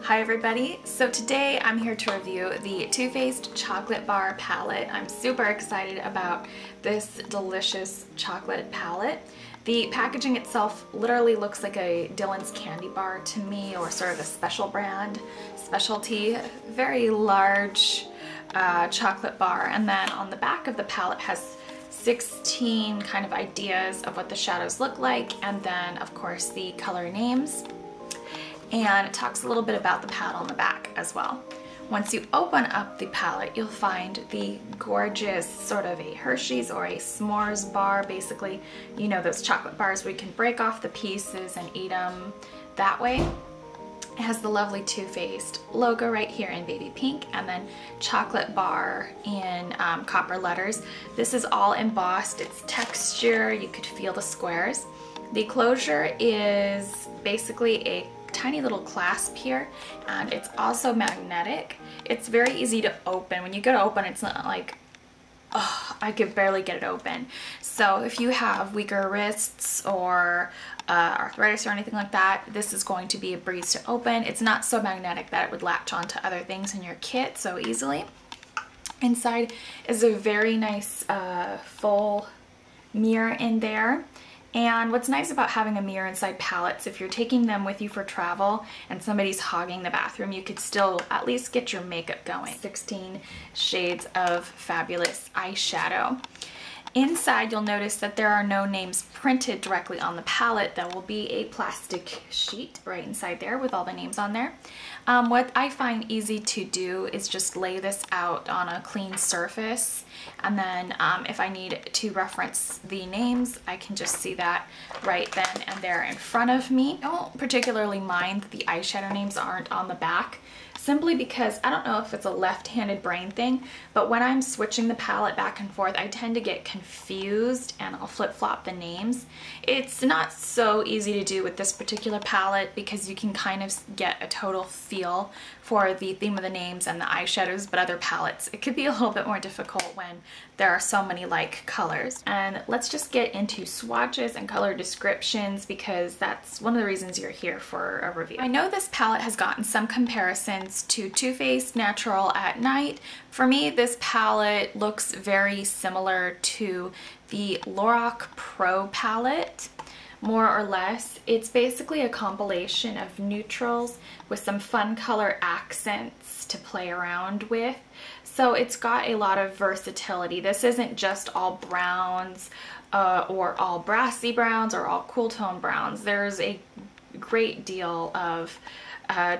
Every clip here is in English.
Hi everybody, so today I'm here to review the Too Faced Chocolate Bar Palette. I'm super excited about this delicious chocolate palette. The packaging itself literally looks like a Dylan's candy bar to me, or sort of a special brand, specialty, very large chocolate bar. And then on the back of the palette has 16 kind of ideas of what the shadows look like, and then of course the color names. And it talks a little bit about the palette on the back as well. Once you open up the palette, you'll find the gorgeous sort of a Hershey's or a s'mores bar, basically, you know, those chocolate bars where you can break off the pieces and eat them that way. It has the lovely Too Faced logo right here in baby pink, and then chocolate bar in copper letters. This is all embossed, it's texture, you could feel the squares. The closure is basically a tiny little clasp here, and it's also magnetic. It's very easy to open. When you go to open, it's not like, oh, I could barely get it open. So if you have weaker wrists or arthritis or anything like that, this is going to be a breeze to open. It's not so magnetic that it would latch onto other things in your kit so easily. Inside is a very nice full mirror in there. And what's nice about having a mirror inside palettes, if you're taking them with you for travel and somebody's hogging the bathroom, you could still at least get your makeup going. 16 shades of fabulous eyeshadow. Inside, you'll notice that there are no names printed directly on the palette. There will be a plastic sheet right inside there with all the names on there. What I find easy to do is just lay this out on a clean surface, and then if I need to reference the names, I can just see that right then and there in front of me. I don't particularly mind that the eyeshadow names aren't on the back, simply because I don't know if it's a left-handed brain thing, but when I'm switching the palette back and forth, I tend to get confused and I'll flip-flop the names. It's not so easy to do with this particular palette because you can kind of get a total feel for the theme of the names and the eyeshadows, but other palettes, it could be a little bit more difficult when there are so many like colors. And let's just get into swatches and color descriptions, because that's one of the reasons you're here for a review. I know this palette has gotten some comparisons to Too Faced Natural at Night. For me, this palette looks very similar to the Lorac Pro palette, more or less. It's basically a compilation of neutrals with some fun color accents to play around with. So it's got a lot of versatility. This isn't just all browns or all brassy browns or all cool tone browns. There's a great deal of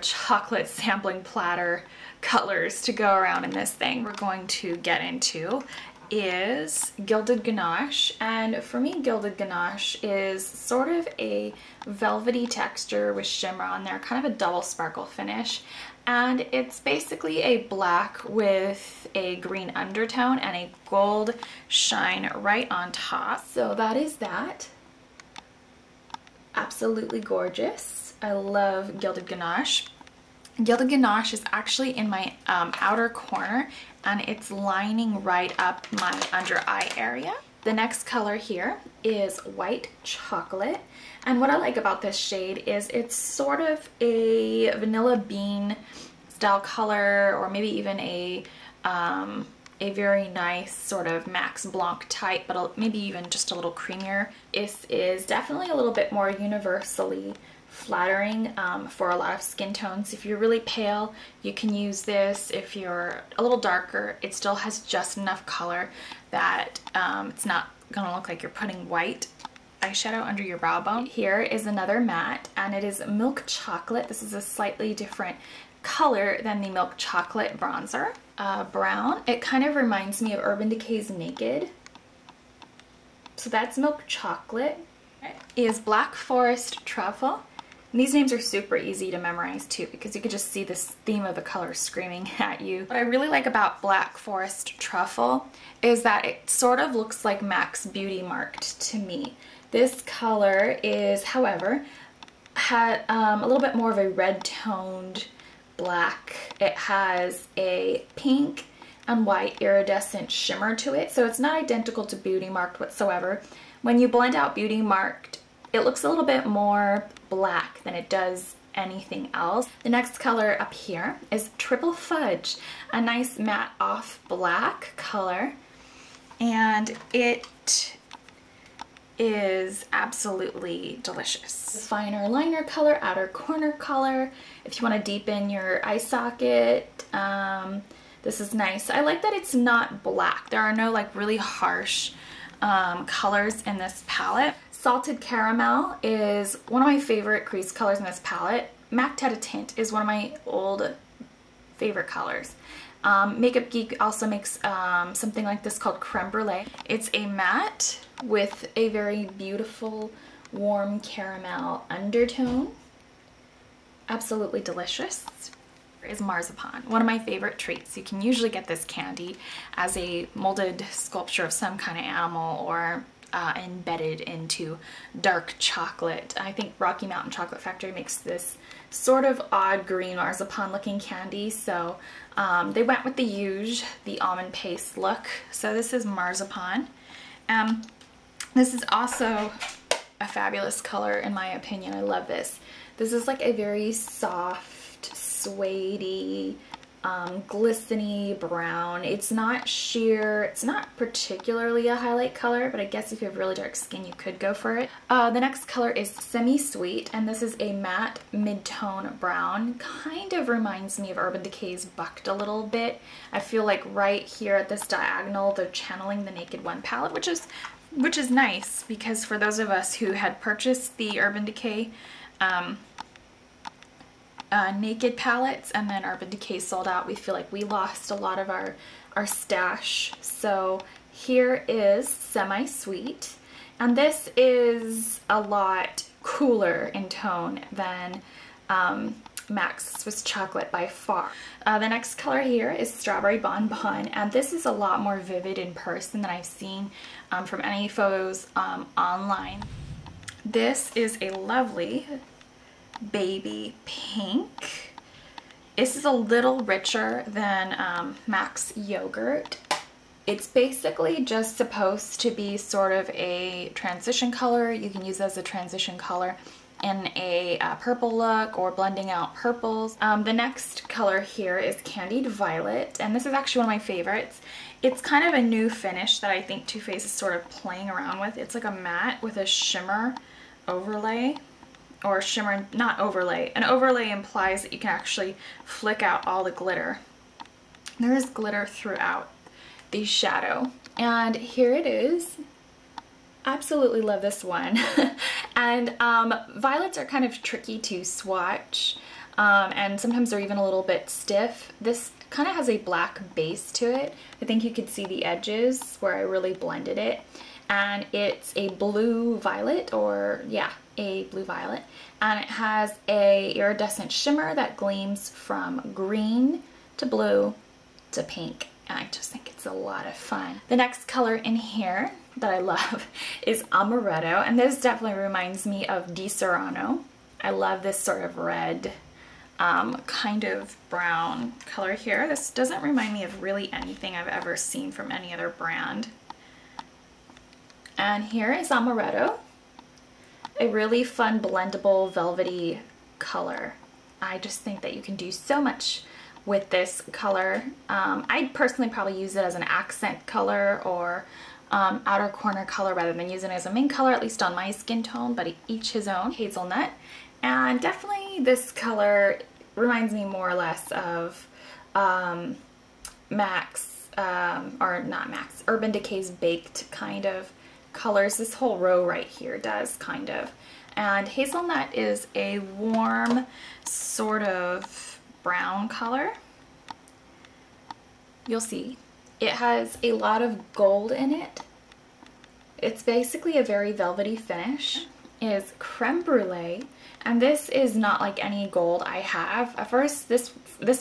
chocolate sampling platter colors to go around in this thing. We're going to get into is Gilded Ganache, and for me Gilded Ganache is sort of a velvety texture with shimmer on there, kind of a double sparkle finish, and it's basically a black with a green undertone and a gold shine right on top. So that is that. Absolutely gorgeous. I love Gilded Ganache. Gilded Ganache is actually in my outer corner, and it's lining right up my under eye area. The next color here is White Chocolate, and what I like about this shade is it's sort of a vanilla bean style color, or maybe even a very nice sort of Max Blanc type, but maybe even just a little creamier. This is definitely a little bit more universally flattering for a lot of skin tones. If you're really pale, you can use this. If you're a little darker, it still has just enough color that it's not gonna look like you're putting white eyeshadow under your brow bone. Here is another matte, and it is Milk Chocolate. This is a slightly different color than the Milk Chocolate bronzer. Brown. It kind of reminds me of Urban Decay's Naked. So that's Milk Chocolate. Is Black Forest Truffle. And these names are super easy to memorize too, because you could just see this theme of the color screaming at you. What I really like about Black Forest Truffle is that it sort of looks like Max Beauty Marked to me. This color is, however, had a little bit more of a red toned black. It has a pink and white iridescent shimmer to it, so it's not identical to Beauty Marked whatsoever. When you blend out Beauty Marked, it looks a little bit more black than it does anything else. The next color up here is Triple Fudge, a nice matte off black color, and it is absolutely delicious. Finer liner color, outer corner color. If you want to deepen your eye socket, this is nice. I like that it's not black. There are no like really harsh colors in this palette. Salted Caramel is one of my favorite crease colors in this palette. Mac Tete Tint is one of my old favorite colors. Makeup Geek also makes something like this called Creme Brulee. It's a matte with a very beautiful warm caramel undertone. Absolutely delicious. Is marzipan, one of my favorite treats. You can usually get this candy as a molded sculpture of some kind of animal or embedded into dark chocolate. I think Rocky Mountain Chocolate Factory makes this sort of odd green marzipan looking candy, so they went with the almond paste look. So this is marzipan. This is also a fabulous color in my opinion. I love this. This is like a very soft, suede-y, glistening brown. It's not sheer, it's not particularly a highlight color, but I guess if you have really dark skin you could go for it. The next color is Semi-Sweet, and this is a matte mid-tone brown. Kind of reminds me of Urban Decay's Bucked a little bit. I feel like right here at this diagonal they're channeling the Naked One palette, which is nice, because for those of us who had purchased the Urban Decay Naked palettes and then Urban Decay sold out, we feel like we lost a lot of our stash. So here is Semi-Sweet, and this is a lot cooler in tone than MAC's Swiss Chocolate by far. The next color here is Strawberry Bonbon, and this is a lot more vivid in person than I've seen from any photos online. This is a lovely baby pink. This is a little richer than MAC's Yogurt. It's basically just supposed to be sort of a transition color. You can use it as a transition color in a purple look or blending out purples. The next color here is Candied Violet, and this is actually one of my favorites. It's kind of a new finish that I think Too Faced is sort of playing around with. It's like a matte with a shimmer overlay, or shimmer, not overlay. An overlay implies that you can actually flick out all the glitter. There is glitter throughout the shadow, and here it is. Absolutely love this one. And violets are kind of tricky to swatch, and sometimes they're even a little bit stiff. This kind of has a black base to it. I think you could see the edges where I really blended it. And it's a blue violet, or yeah, a blue violet, and it has a iridescent shimmer that gleams from green to blue to pink, and I just think it's a lot of fun. The next color in here that I love is Amaretto, and this definitely reminds me of Di Serrano. I love this sort of red, kind of brown color here. This doesn't remind me of really anything I've ever seen from any other brand. And here is Amaretto, a really fun blendable velvety color. I just think that you can do so much with this color. I'd personally probably use it as an accent color or outer corner color rather than using it as a main color, at least on my skin tone, but each his own. Hazelnut. And definitely this color reminds me more or less of MAC's, or not MAC's, Urban Decay's Baked kind of colors. This whole row right here does kind of. And Hazelnut is a warm sort of brown color. You'll see. It has a lot of gold in it. It's basically a very velvety finish. It is Creme Brulee, and this is not like any gold I have. At first, this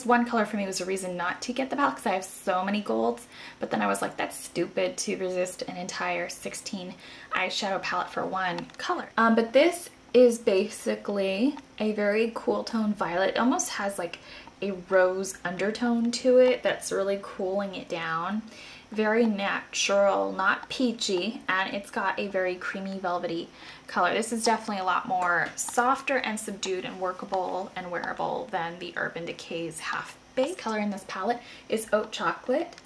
one color for me was a reason not to get the palette because I have so many golds, but then I was like, that's stupid to resist an entire 16 eyeshadow palette for one color. But this is basically a very cool tone violet. It almost has like a rose undertone to it that's really cooling it down. Very natural, not peachy, and it's got a very creamy velvety color. This is definitely a lot more softer and subdued and workable and wearable than the Urban Decay's Half Baked. Color in this palette is Oat Chocolate.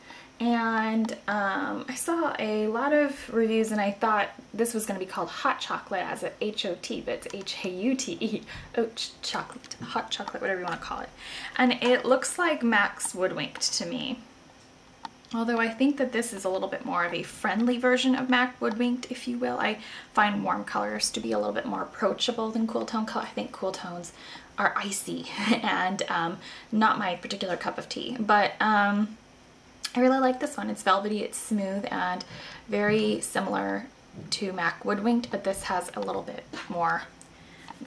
And I saw a lot of reviews and I thought this was going to be called Hot Chocolate as a H-O-T, but it's H-A-U-T-E, Oat Chocolate, Hot Chocolate, whatever you want to call it. And it looks like Max Woodwinked to me. Although I think that this is a little bit more of a friendly version of MAC Woodwinked, if you will. I find warm colors to be a little bit more approachable than cool tone color. I think cool tones are icy and not my particular cup of tea. But I really like this one. It's velvety, it's smooth, and very similar to MAC Woodwinked, but this has a little bit more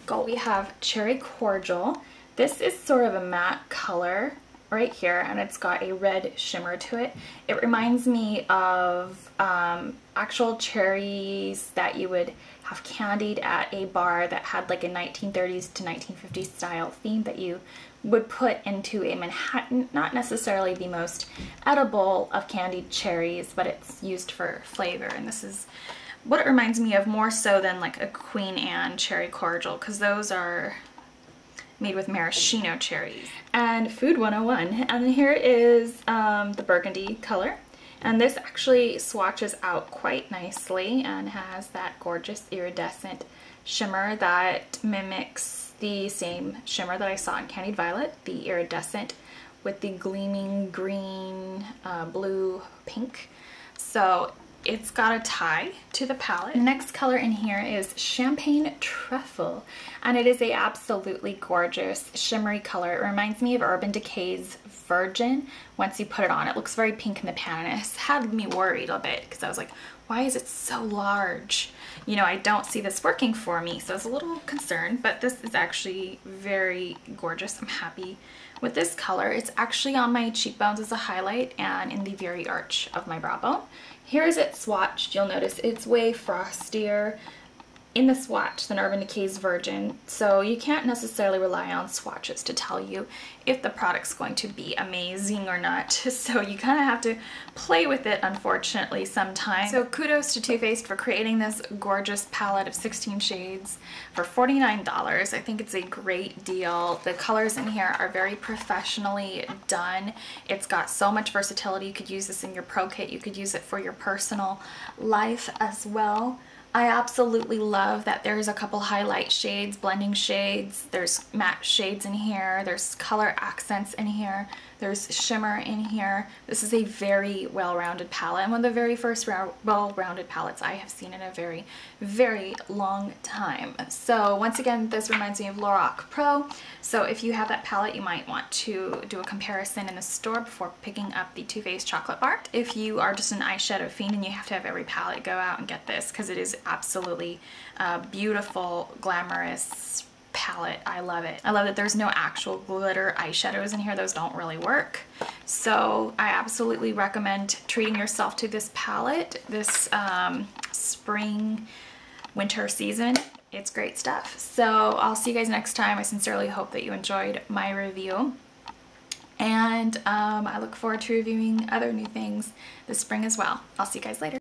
gold. We have Cherry Cordial. This is sort of a matte color right here, and it's got a red shimmer to it. It reminds me of actual cherries that you would have candied at a bar that had like a 1930s to 1950s style theme that you would put into a Manhattan. Not necessarily the most edible of candied cherries, but it's used for flavor, and this is what it reminds me of more so than like a Queen Anne Cherry Cordial, because those are made with maraschino cherries. And Food 101, and here is the burgundy color, and this actually swatches out quite nicely and has that gorgeous iridescent shimmer that mimics the same shimmer that I saw in Candied Violet, the iridescent with the gleaming green, blue, pink. So it's got a tie to the palette. The next color in here is Champagne Truffle, and it is a absolutely gorgeous shimmery color. It reminds me of Urban Decay's Virgin once you put it on. It looks very pink in the pan, and it had me worried a bit because I was like, why is it so large? You know, I don't see this working for me, so I was a little concerned, but this is actually very gorgeous. I'm happy with this color. It's actually on my cheekbones as a highlight and in the very arch of my brow bone. Here is it swatched. You'll notice it's way frostier in the swatch than Urban Decay's Virgin, so you can't necessarily rely on swatches to tell you if the product's going to be amazing or not. So you kind of have to play with it, unfortunately, sometimes. So kudos to Too Faced for creating this gorgeous palette of 16 shades for $49. I think it's a great deal. The colors in here are very professionally done. It's got so much versatility. You could use this in your pro kit. You could use it for your personal life as well. I absolutely love that there's a couple highlight shades, blending shades, there's matte shades in here, there's color accents in here, there's shimmer in here. This is a very well-rounded palette, and one of the very first well-rounded palettes I have seen in a very, very long time. So once again, this reminds me of Lorac Pro. So if you have that palette, you might want to do a comparison in the store before picking up the Too Faced chocolate bar. If you are just an eyeshadow fiend and you have to have every palette, go out and get this, because it is absolutely beautiful, glamorous palette. I love it. I love that there's no actual glitter eyeshadows in here. Those don't really work. So I absolutely recommend treating yourself to this palette this spring winter season. It's great stuff. So I'll see you guys next time. I sincerely hope that you enjoyed my review, and I look forward to reviewing other new things this spring as well. I'll see you guys later.